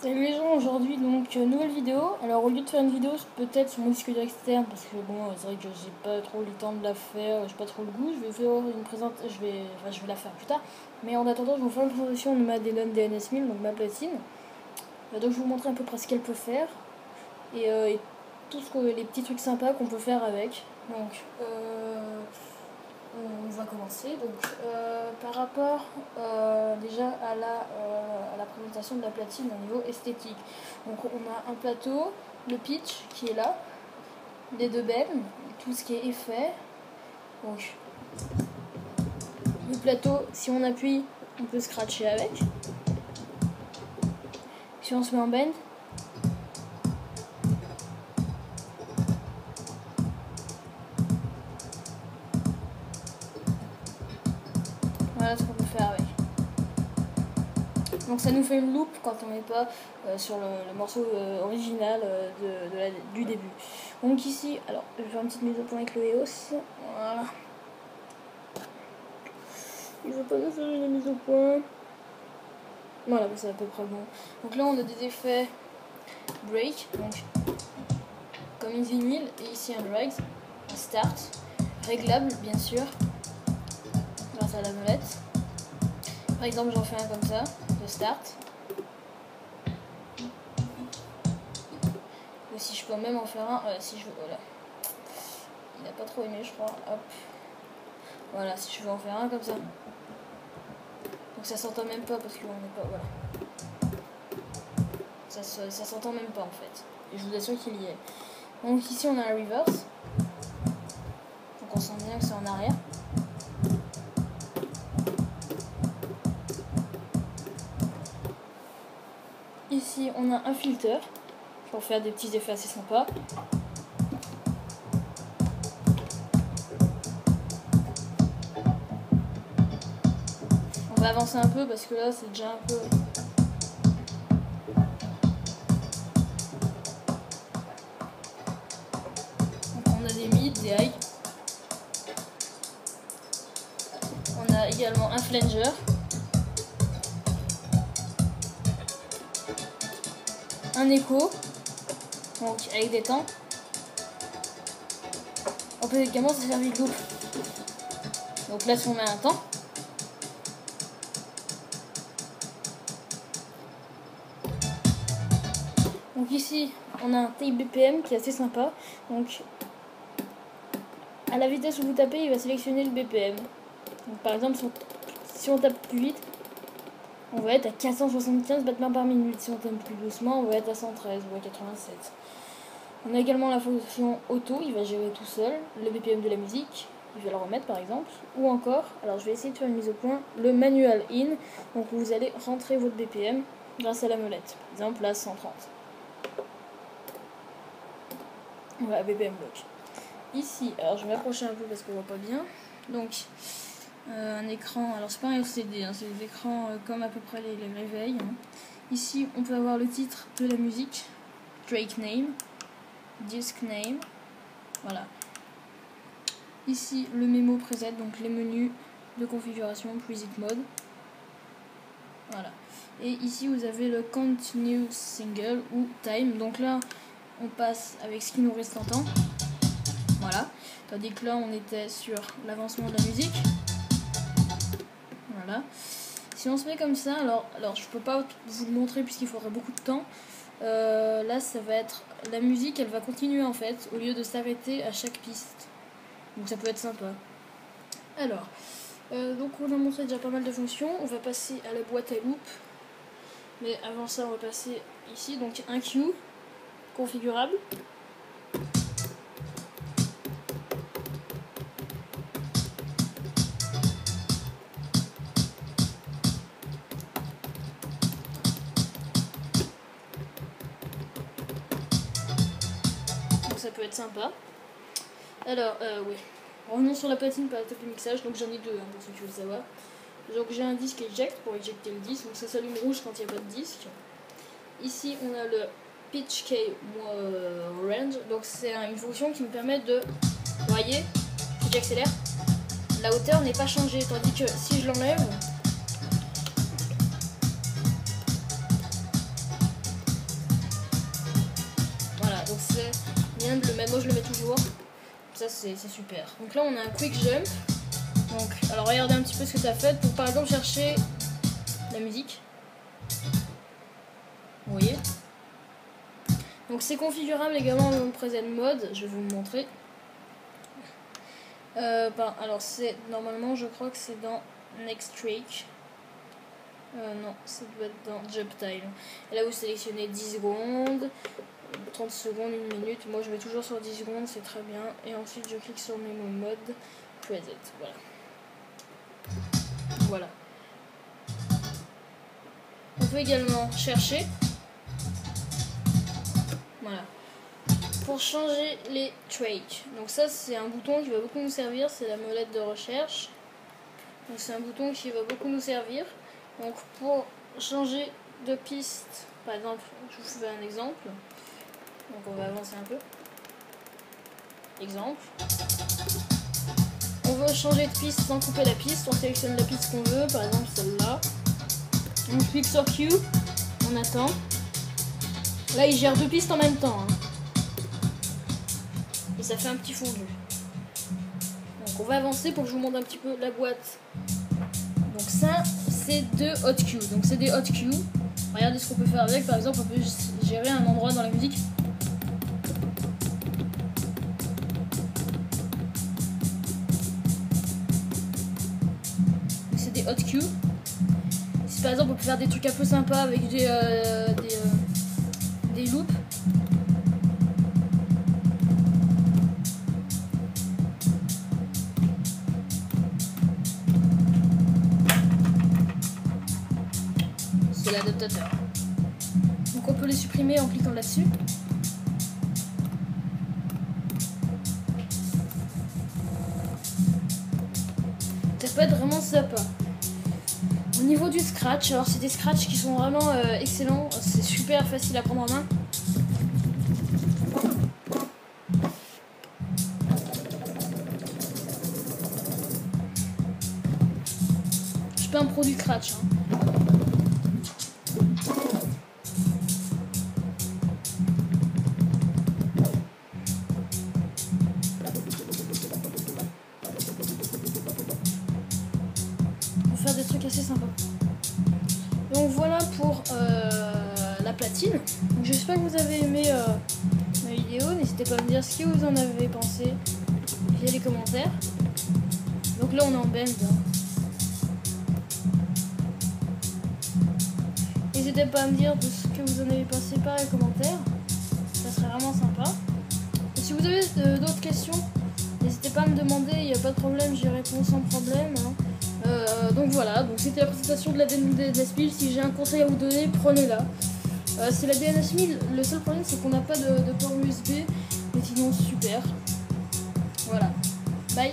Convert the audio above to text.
Salut les gens, aujourd'hui donc nouvelle vidéo. Alors au lieu de faire une vidéo peut-être sur mon disque dur externe, parce que bon c'est vrai que j'ai pas trop le temps de la faire, j'ai pas trop le goût, je vais faire une présentation, je vais la faire plus tard. Mais en attendant je vais vous faire une présentation de ma Denon DNS1000, donc ma platine. Donc je vais vous montrer à peu près ce qu'elle peut faire et tout les petits trucs sympas qu'on peut faire avec. Donc on va commencer. Donc par rapport déjà à la présentation de la platine au niveau esthétique. Donc on a un plateau, le pitch qui est là, les deux bennes, tout ce qui est effet. Donc le plateau, si on appuie, on peut scratcher avec. Si on se met en bend, voilà ce qu'on peut faire avec. Donc ça nous fait une loupe quand on n'est pas sur le morceau original du début. Donc ici, alors je vais faire une petite mise au point avec le EOS. Voilà. Il ne faut pas que faire une mise au point. Voilà, c'est à peu près bon. Donc là on a des effets break, donc comme une vinyle, et ici un drag, un start, réglable bien sûr, grâce à la molette. Par exemple j'en fais un comme ça, de start. Ou si je peux même en faire un, si je veux, voilà. Il n'a pas trop aimé je crois, hop. Voilà, si je veux en faire un comme ça. Donc ça s'entend même pas parce qu'on n'est pas, voilà. Ça s'entend même pas en fait. Et je vous assure qu'il y est. Donc ici on a un reverse. Donc on sent bien que c'est en arrière. Ici on a un filter pour faire des petits effets assez sympas. On va avancer un peu parce que là c'est déjà un peu... Donc on a des mid, des high. On a également un flanger. Un écho, donc avec des temps. On peut également se servir de loupe. Donc là si on met un temps. Donc ici on a un tape BPM qui est assez sympa. Donc à la vitesse où vous tapez il va sélectionner le BPM. Donc, par exemple si on tape plus vite, on va être à 475 battements par minute. Si on tape plus doucement, on va être à 113 ou à 87. On a également la fonction auto, il va gérer tout seul le BPM de la musique, il va le remettre par exemple. Ou encore, alors je vais essayer de faire une mise au point, le manual in, donc vous allez rentrer votre BPM grâce à la molette. Par exemple là 130. Voilà, BPM block. Ici, alors je vais m'approcher un peu parce qu'on voit pas bien. Donc un écran, alors c'est pas un LCD, hein, c'est des écrans comme à peu près les réveils. Hein. Ici on peut avoir le titre de la musique, Drake name, disc name, voilà. Ici le mémo preset, donc les menus de configuration, preset mode, voilà. Et ici vous avez le continue single ou time, donc là on passe avec ce qui nous reste en temps, voilà. Tandis que là on était sur l'avancement de la musique. Voilà. Si on se met comme ça, alors je peux pas vous le montrer puisqu'il faudrait beaucoup de temps. Là ça va être la musique, elle va continuer en fait au lieu de s'arrêter à chaque piste. Donc ça peut être sympa. Alors donc on a montré déjà pas mal de fonctions. On va passer à la boîte à loop. Mais avant ça on va passer ici, donc un cue configurable. Ça peut être sympa. Alors, oui. Revenons sur la platine par la table de mixage. Donc j'en ai deux, hein, pour ceux qui veulent savoir. Donc j'ai un disque eject pour éjecter le disque. Donc ça s'allume rouge quand il n'y a pas de disque. Ici on a le pitch key range. Donc c'est une fonction qui me permet de... Vous voyez, si j'accélère, la hauteur n'est pas changée. Tandis que si je l'enlève... bien de le mettre, moi je le mets toujours. Ça c'est super. Donc là on a un quick jump. Donc alors regardez un petit peu ce que ça fait pour par exemple chercher la musique. Vous voyez. Donc c'est configurable également dans le present mode, je vais vous le montrer. Alors c'est normalement je crois que c'est dans Next Track. Non, ça doit être dans Jump Time. Et là vous sélectionnez 10 secondes, 30 secondes, 1 minute. Moi je vais toujours sur 10 secondes, c'est très bien. Et ensuite je clique sur Memo Mode Preset. Voilà. Voilà. On peut également chercher. Voilà. Pour changer les tracks. Donc ça c'est un bouton qui va beaucoup nous servir, c'est la molette de recherche. Donc c'est un bouton qui va beaucoup nous servir. Donc pour changer de piste, par exemple, je vous fais un exemple. Donc on va avancer un peu. Exemple. On veut changer de piste sans couper la piste, on sélectionne la piste qu'on veut, par exemple celle-là. On clique sur Q, on attend. Là il gère 2 pistes en même temps. Et ça fait un petit fondu. Donc on va avancer pour que je vous montre un petit peu la boîte. Donc ça c'est de hot queue. Donc c'est des hot queues. Regardez ce qu'on peut faire avec. Par exemple on peut gérer un endroit dans la musique. C'est des hot queues. Si par exemple on peut faire des trucs un peu sympas avec des loops. C'est l'adaptateur. Donc on peut les supprimer en cliquant là-dessus. Ça peut être vraiment sympa. Au niveau du scratch, alors c'est des scratchs qui sont vraiment excellents. C'est super facile à prendre en main. Je suis pas un pro du scratch. Faire des trucs assez sympas. Donc voilà pour la platine. J'espère que vous avez aimé ma vidéo. N'hésitez pas à me dire ce que vous en avez pensé via les commentaires. Donc là on est en bend. N'hésitez pas à me dire de ce que vous en avez pensé par les commentaires. Ça serait vraiment sympa. Et si vous avez d'autres questions, n'hésitez pas à me demander, il n'y a pas de problème, j'y réponds sans problème. Donc voilà, donc c'était la présentation de la DNS 1000. Si j'ai un conseil à vous donner, prenez-la. C'est la DNS 1000, le seul problème c'est qu'on n'a pas de port USB, mais sinon super. Voilà, bye.